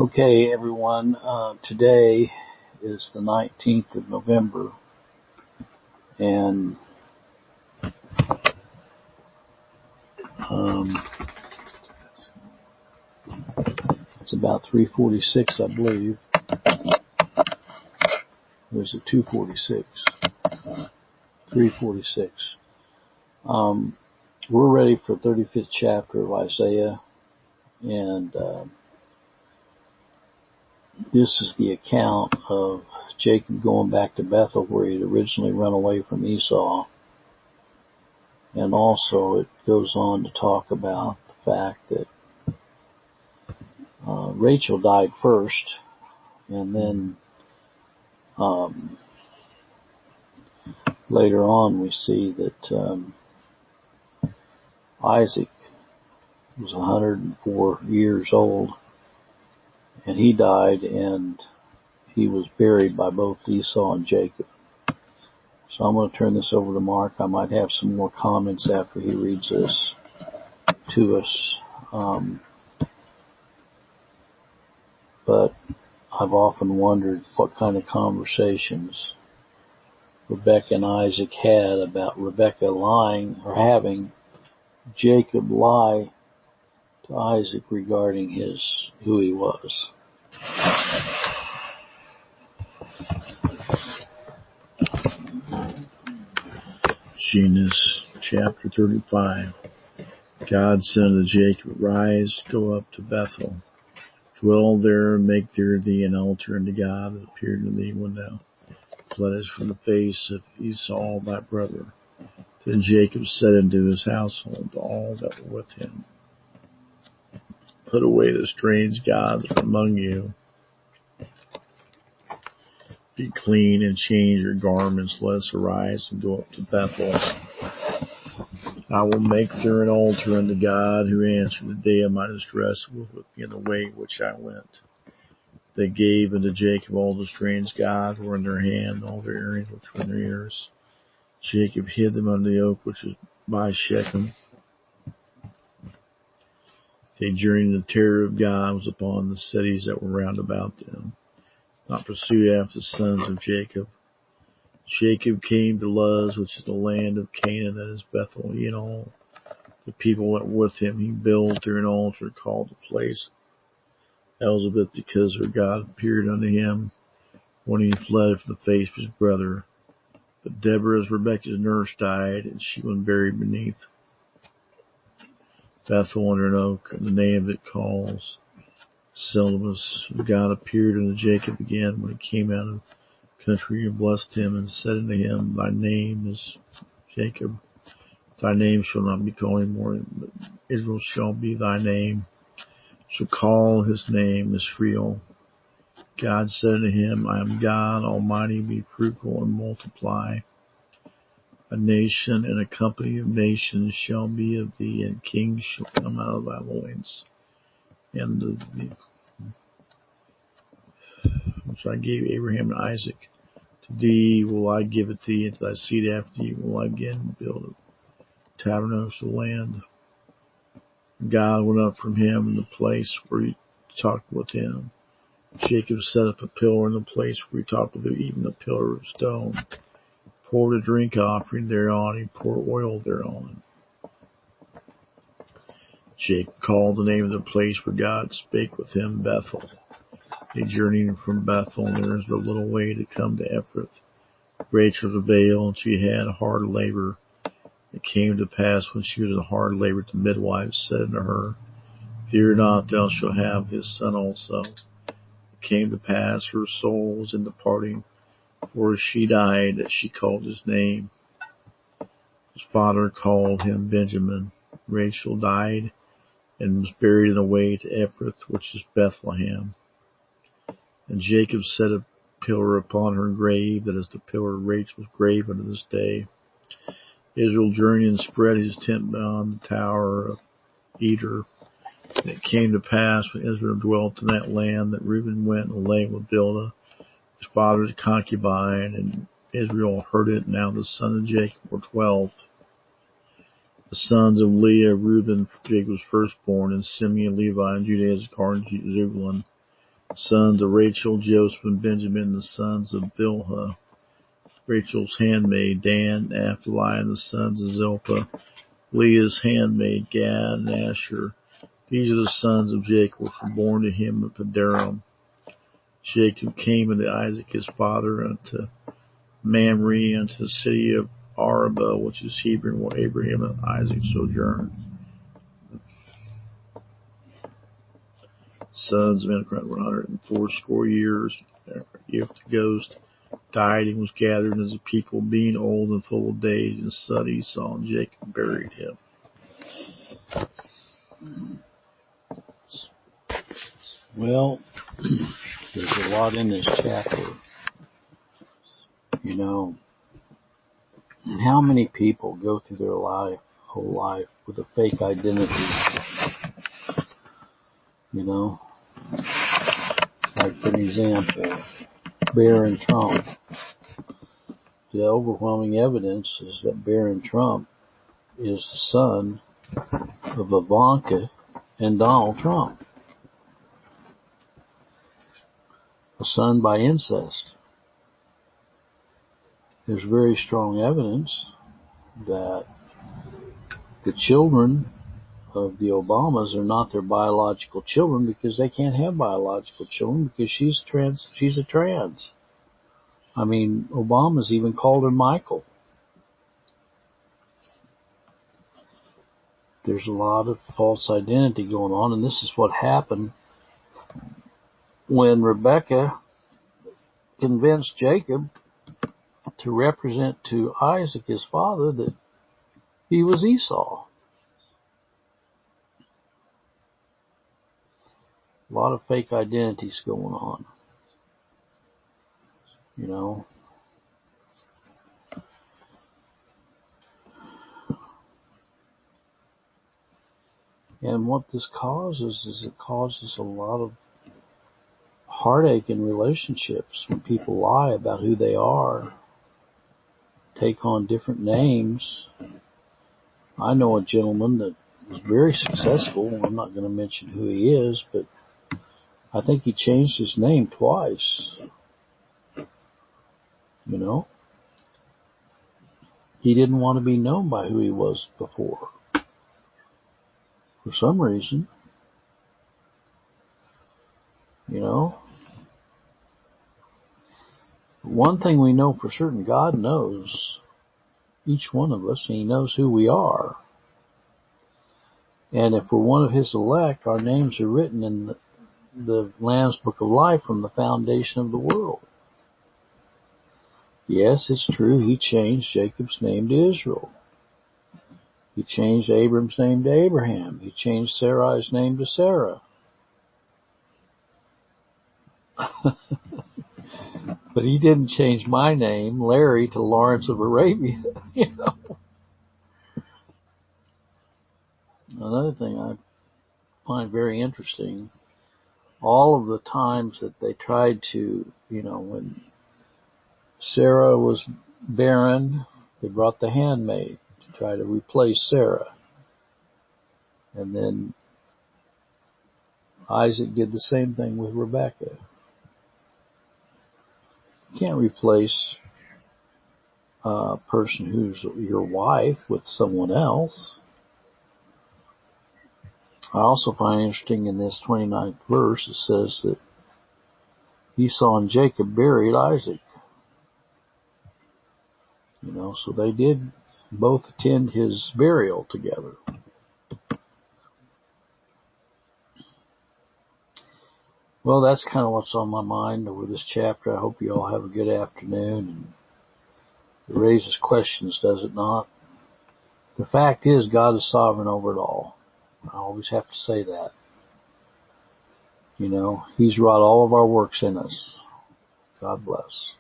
Okay, everyone, today is the 19th of November, and it's about 3:46, I believe. Or is it 2:46? 3:46. We're ready for 35th chapter of Isaiah, and this is the account of Jacob going back to Bethel, where he'd originally run away from Esau. And also it goes on to talk about the fact that Rachel died first, and then later on we see that Isaac was 104 years old, and he died, and he was buried by both Esau and Jacob. So I'm going to turn this over to Mark. I might have some more comments after he reads this to us. But I've often wondered what kind of conversations Rebekah and Isaac had about Rebekah lying or having Jacob lie to Isaac regarding who he was. Genesis chapter 35. God said unto Jacob, Rise, go up to Bethel, dwell there, and make there thee an altar unto God that appeared unto thee when thou fleddest from the face of Esau thy brother. Then Jacob said unto his household, all that were with him, Put away the strange gods that are among you. Be clean and change your garments. Let us arise and go up to Bethel. I will make there an altar unto God, who answered the day of my distress with me in the way which I went. They gave unto Jacob all the strange gods were in their hand, all their earrings which were in their ears. Jacob hid them under the oak which was by Shechem. They journeyed, and the terror of God was upon the cities that were round about them. Not pursued after the sons of Jacob. Jacob came to Luz, which is the land of Canaan, that is Bethel, and all the people that were with him. He built there an altar, called the place Elizabeth, because her God appeared unto him when he fled from the face of his brother. But Deborah, Rebekah's nurse, died, and she was buried beneath Bethel under an oak, and the name of it calls Syllabus. God appeared unto Jacob again when he came out of the country, and blessed him, and said unto him, Thy name is Jacob. Thy name shall not be called any more, but Israel shall be thy name. Shall call his name Israel. God said unto him, I am God Almighty, be fruitful and multiply. A nation and a company of nations shall be of thee, and kings shall come out of thy loins. And which I gave Abraham and Isaac, to thee will I give it thee, and to thy seed after thee will I again build a tabernacle of the land. And God went up from him in the place where he talked with him. Jacob set up a pillar in the place where he talked with him, even a pillar of stone. Poured a drink offering thereon, he poured oil thereon. Jacob called the name of the place where God spake with him Bethel. They journeyed from Bethel, and there is a little way to come to Ephrath. Rachel travailed, and she had hard labor. It came to pass when she was in hard labor, the midwife said unto her, Fear not, thou shalt have his son also. It came to pass her soul was in departing, for she died, that she called his name. His father called him Benjamin. Rachel died, and was buried in the way to Ephrath, which is Bethlehem. And Jacob set a pillar upon her grave, that is the pillar of Rachel's grave unto this day. Israel journeyed and spread his tent beyond the tower of Eder. And it came to pass when Israel dwelt in that land, that Reuben went and lay with Bilhah, his father's concubine, and Israel heard it. Now the sons of Jacob were 12. The sons of Leah, Reuben, Jacob's firstborn, and Simeon, Levi, and Judah, Issachar, and Zebulun. Sons of Rachel, Joseph and Benjamin, the sons of Bilhah, Rachel's handmaid, Dan, Naphtali, and the sons of Zilpah, Leah's handmaid, Gad, and Asher. These are the sons of Jacob, which were born to him at Padan. Jacob came unto Isaac his father, unto Mamre, unto the city of Arabah, which is Hebron, where Abraham and Isaac sojourned. Sons of Enoch were 180 years. If the ghost died and was gathered as a people, being old and full of days, and son Esau and Jacob buried him. Well, there's a lot in this chapter. You know, how many people go through their whole life with a fake identity? You know, like for example, Barron Trump. The overwhelming evidence is that Barron Trump is the son of Ivanka and Donald Trump. A son by incest. There's very strong evidence that the children of the Obamas are not their biological children, because they can't have biological children because she's a trans. I mean, Obama's even called her Michael. There's a lot of false identity going on, and this is what happened when Rebecca convinced Jacob to represent to Isaac, his father, that he was Esau. A lot of fake identities going on. You know. And what this causes is it causes a lot of heartache in relationships when people lie about who they are, take on different names. I know a gentleman that was very successful. I'm not going to mention who he is, but I think he changed his name twice. You know? He didn't want to be known by who he was before. For some reason. You know? One thing we know for certain, God knows each one of us, and He knows who we are. And if we're one of His elect, our names are written in the Lamb's Book of Life from the foundation of the world. Yes, it's true, He changed Jacob's name to Israel. He changed Abram's name to Abraham. He changed Sarai's name to Sarah. But He didn't change my name, Larry, to Lawrence of Arabia. You know. Another thing I find very interesting, all of the times that they tried to, you know, when Sarah was barren, they brought the handmaid to try to replace Sarah. And then Isaac did the same thing with Rebekah. You can't replace a person who's your wife with someone else. I also find interesting in this 29th verse, it says that Esau and Jacob buried Isaac. You know, so they did both attend his burial together. Well, that's kind of what's on my mind over this chapter. I hope you all have a good afternoon. And it raises questions, does it not? The fact is, God is sovereign over it all. I always have to say that. You know, He's wrought all of our works in us. God bless.